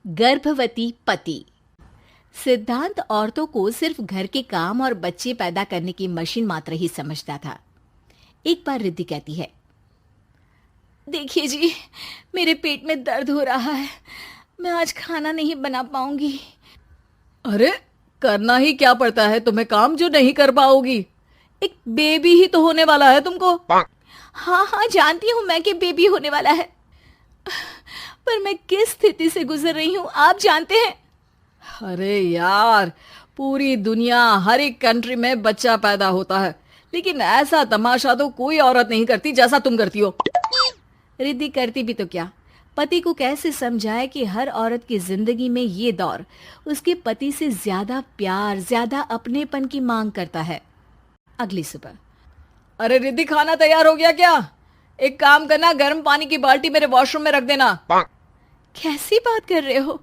गर्भवती पति। सिद्धांत औरतों को सिर्फ घर के काम और बच्चे पैदा करने की मशीन मात्र ही समझता था। एक बार रिद्धि कहती है, देखिए जी, मेरे पेट में दर्द हो रहा है, मैं आज खाना नहीं बना पाऊंगी। अरे करना ही क्या पड़ता है तुम्हें काम जो नहीं कर पाओगी? एक बेबी ही तो होने वाला है तुमको। हाँ हाँ, जानती हूँ मैं कि बेबी होने वाला है, पर मैं किस स्थिति से गुजर रही हूँ आप जानते हैं। अरे यार, पूरी दुनिया हर एक कंट्री में बच्चा पैदा होता है, लेकिन ऐसा तमाशा तो कोई औरत नहीं करती जैसा तुम करती हो। रिद्धि करती भी तो क्या, पति को कैसे समझाए कि हर औरत की जिंदगी में ये दौर उसके पति से ज्यादा प्यार, ज्यादा अपनेपन की मांग करता है। अगली सुबह, अरे रिद्धि, खाना तैयार हो गया क्या? एक काम करना, गर्म पानी की बाल्टी मेरे वॉशरूम में रख देना। कैसी बात कर रहे हो?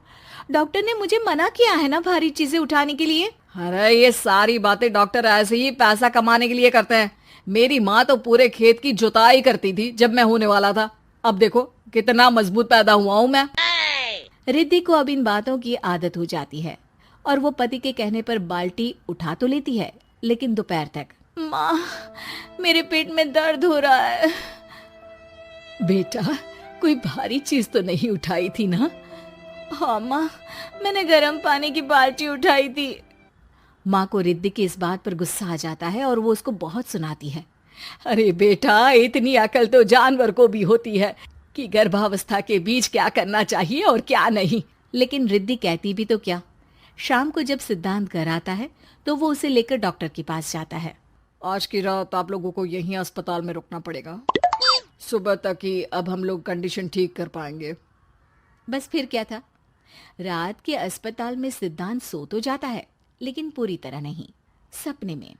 डॉक्टर ने मुझे मना किया है ना भारी चीजें उठाने के लिए। अरे ये सारी बातें डॉक्टर ऐसे ही पैसा कमाने के लिए करते हैं। मेरी माँ तो पूरे खेत की जुताई करती थी जब मैं होने वाला था। अब देखो कितना मजबूत पैदा हुआ हूँ मैं। रिद्धि को अब इन बातों की आदत हो जाती है और वो पति के कहने पर बाल्टी उठा तो लेती है, लेकिन दोपहर तक। माँ, मेरे पेट में दर्द हो रहा है। बेटा, कोई भारी चीज तो नहीं उठाई थी ना? हाँ माँ, मैंने गर्म पानी की बाल्टी उठाई थी। माँ को रिद्धि की इस बात पर गुस्सा आ जाता है और वो उसको बहुत सुनाती है। अरे बेटा, इतनी अकल तो जानवर को भी होती है कि गर्भावस्था के बीच क्या करना चाहिए और क्या नहीं। लेकिन रिद्धि कहती भी तो क्या। शाम को जब सिद्धांत घर आता है तो वो उसे लेकर डॉक्टर के पास जाता है। आज की रात आप लोगों को यहीं अस्पताल में रुकना पड़ेगा, सुबह तक ही अब हम लोग कंडीशन ठीक कर पाएंगे। बस फिर क्या था, रात के अस्पताल में सिद्धांत सो तो जाता है, लेकिन पूरी तरह नहीं, सपने में।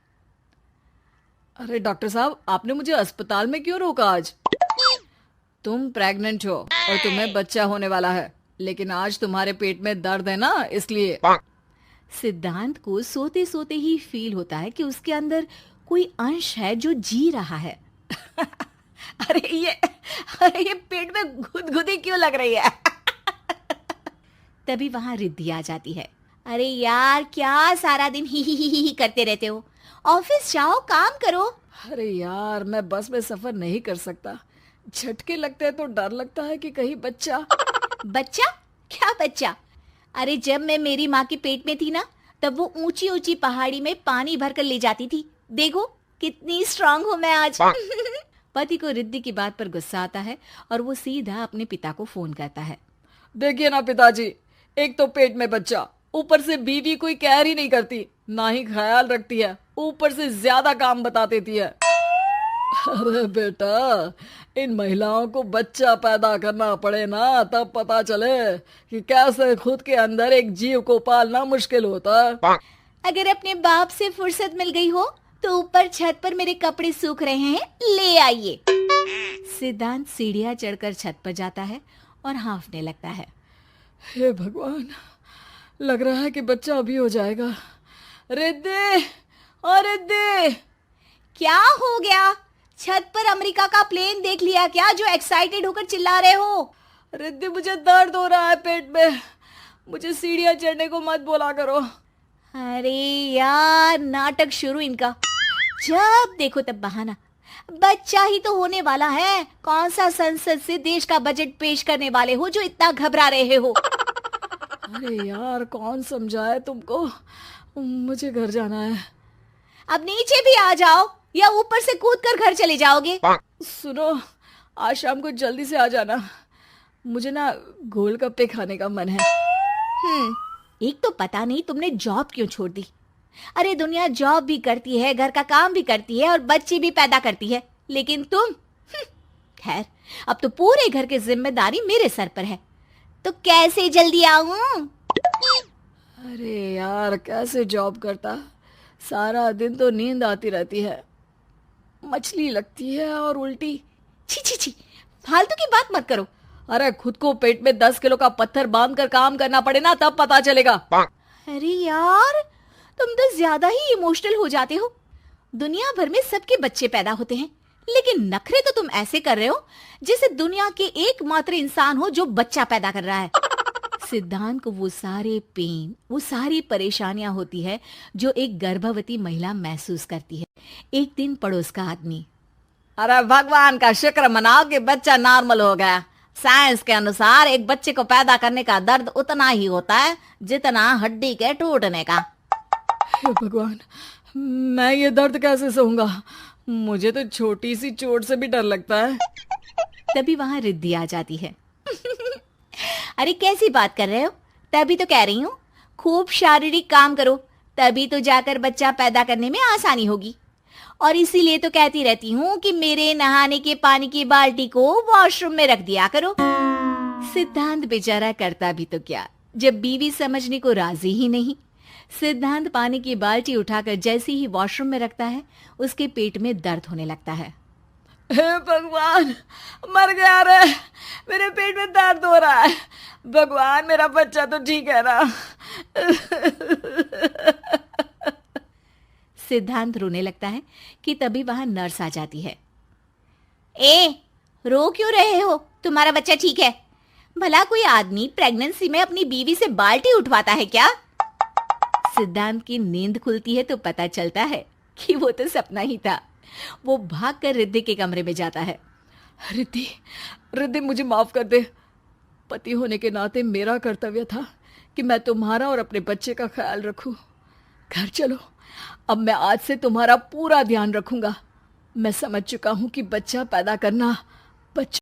अरे डॉक्टर साहब, आपने मुझे अस्पताल में क्यों रोका आज? तुम प्रेग्नेंट हो और तुम्हें बच्चा होने वाला है, लेकिन आज तुम्हारे पेट में दर्द है ना, इसलिए। सिद्धांत को सोते सोते ही फील होता है कि उसके अंदर कोई अंश है जो जी रहा है। अरे ये पेट में गुदगुदी क्यों लग रही है? तभी वहां रिद्धि आ जाती है। अरे यार, क्या सारा दिन ही करते रहते हो? ऑफिस जाओ, काम करो। अरे यार, मैं बस में सफर नहीं कर सकता। झटके लगते हैं तो डर लगता है कि कहीं बच्चा। बच्चा? क्या बच्चा? अरे जब मैं मेरी माँ के पेट में थी ना, तब वो ऊंची ऊंची पहाड़ी में पानी भरकर ले जाती थी। देखो कितनी स्ट्रांग हूँ मैं आज। पति को रिद्धि की बात पर गुस्सा आता है और वो सीधा अपने पिता को फोन करता है। देखिए ना पिताजी, एक तो पेट में बच्चा, ऊपर से बीवी कोई केयर ही नहीं करती, ना ही ख्याल रखती है, ऊपर से ज्यादा काम बता देती है। अरे बेटा, इन महिलाओं को बच्चा पैदा करना पड़े ना, तब पता चले कि कैसे खुद के अंदर एक जीव को पालना मुश्किल होता है। अगर अपने बाप से फुर्सत मिल गई हो तो ऊपर छत पर मेरे कपड़े सूख रहे हैं, ले आइए। सिद्धांत सीढ़ियां चढ़कर छत पर जाता है और हाँफने लगता है। हे भगवान, लग रहा है कि बच्चा अभी हो जाएगा। रिद्धि, ओ रिद्धि! क्या हो गया? छत पर अमेरिका का प्लेन देख लिया क्या जो एक्साइटेड होकर चिल्ला रहे हो? रिद्धि, मुझे दर्द हो रहा है पेट में, मुझे सीढ़ियां चढ़ने को मत बोला करो। अरे यार, नाटक शुरू इनका। जब देखो तब बहाना। बच्चा ही तो होने वाला है, कौन सा संसद से देश का बजट पेश करने वाले हो जो इतना घबरा रहे हो? अरे यार, कौन समझाए तुमको, मुझे घर जाना है। अब नीचे भी आ जाओ या ऊपर से कूदकर घर चले जाओगे? सुनो, आज शाम को जल्दी से आ जाना, मुझे ना गोलगप्पे खाने का मन है। एक तो पता नहीं तुमने जॉब क्यों छोड़ दी। अरे दुनिया जॉब भी करती है, घर का काम भी करती है और बच्चे भी पैदा करती है, लेकिन तुम खैर, अब तो पूरे घर की जिम्मेदारी मेरे सर पर है, तो कैसे जल्दी आऊं? अरे यार, कैसे जॉब करता, सारा दिन तो नींद आती रहती है, मछली लगती है और उल्टी। छी छी छी, फालतू की बात मत करो। अरे खुद को पेट में 10 किलो का पत्थर बांधकर काम करना पड़े ना, तब पता चलेगा। अरे यार, तुम तो ज्यादा ही इमोशनल हो जाते हो। दुनिया भर में सबके बच्चे पैदा होते हैं, लेकिन नखरे तो तुम ऐसे कर रहे हो जैसे दुनिया के एकमात्र इंसान हो जो बच्चा पैदा कर रहा है। सिद्धांत को वो सारे पेन, वो सारी परेशानियां होती है जो एक गर्भवती महिला महसूस करती है। एक दिन पड़ोस का आदमी, अरे भगवान का शुक्र मनाओ कि बच्चा नॉर्मल हो गया। साइंस के अनुसार एक बच्चे को पैदा करने का दर्द उतना ही होता है जितना हड्डी के टूटने का। हे भगवान, मैं ये दर्द कैसे सहूंगा? मुझे तो छोटी सी चोट से भी डर लगता है। तभी वहां रिद्धि आ जाती है। अरे कैसी बात कर रहे हो? तभी तो कह रही हूँ, खूब शारीरिक काम करो, तभी तो जाकर बच्चा पैदा करने में आसानी होगी। और इसीलिए तो कहती रहती हूँ कि मेरे नहाने के पानी की बाल्टी को वॉशरूम में रख दिया करो। सिद्धांत बेचारा करता भी तो क्या, जब बीवी समझने को राजी ही नहीं। सिद्धांत पानी की बाल्टी उठाकर जैसे ही वॉशरूम में रखता है, उसके पेट में दर्द होने लगता है। हे भगवान, मर गया रे, मेरे पेट में दर्द हो रहा है। भगवान, मेरा बच्चा तो ठीक है ना? सिद्धांत रोने लगता है कि तभी वहां नर्स आ जाती है। ए, रो क्यों रहे हो? तुम्हारा बच्चा ठीक है। भला कोई आदमी प्रेगनेंसी में अपनी बीवी से बाल्टी उठवाता है क्या? सिद्धांत की नींद खुलती है तो पता चलता है कि वो तो सपना ही था। वो भागकर रिद्धि के कमरे में जाता है। रिद्धि, रिद्धि, मुझे माफ कर दे। पति होने के नाते मेरा कर्तव्य था कि मैं तुम्हारा और अपने बच्चे का ख्याल रखूं। घर चलो, अब मैं आज से तुम्हारा पूरा ध्यान रखूंगा। मैं समझ चुका हूं कि बच्चा पैदा करना, बच्चा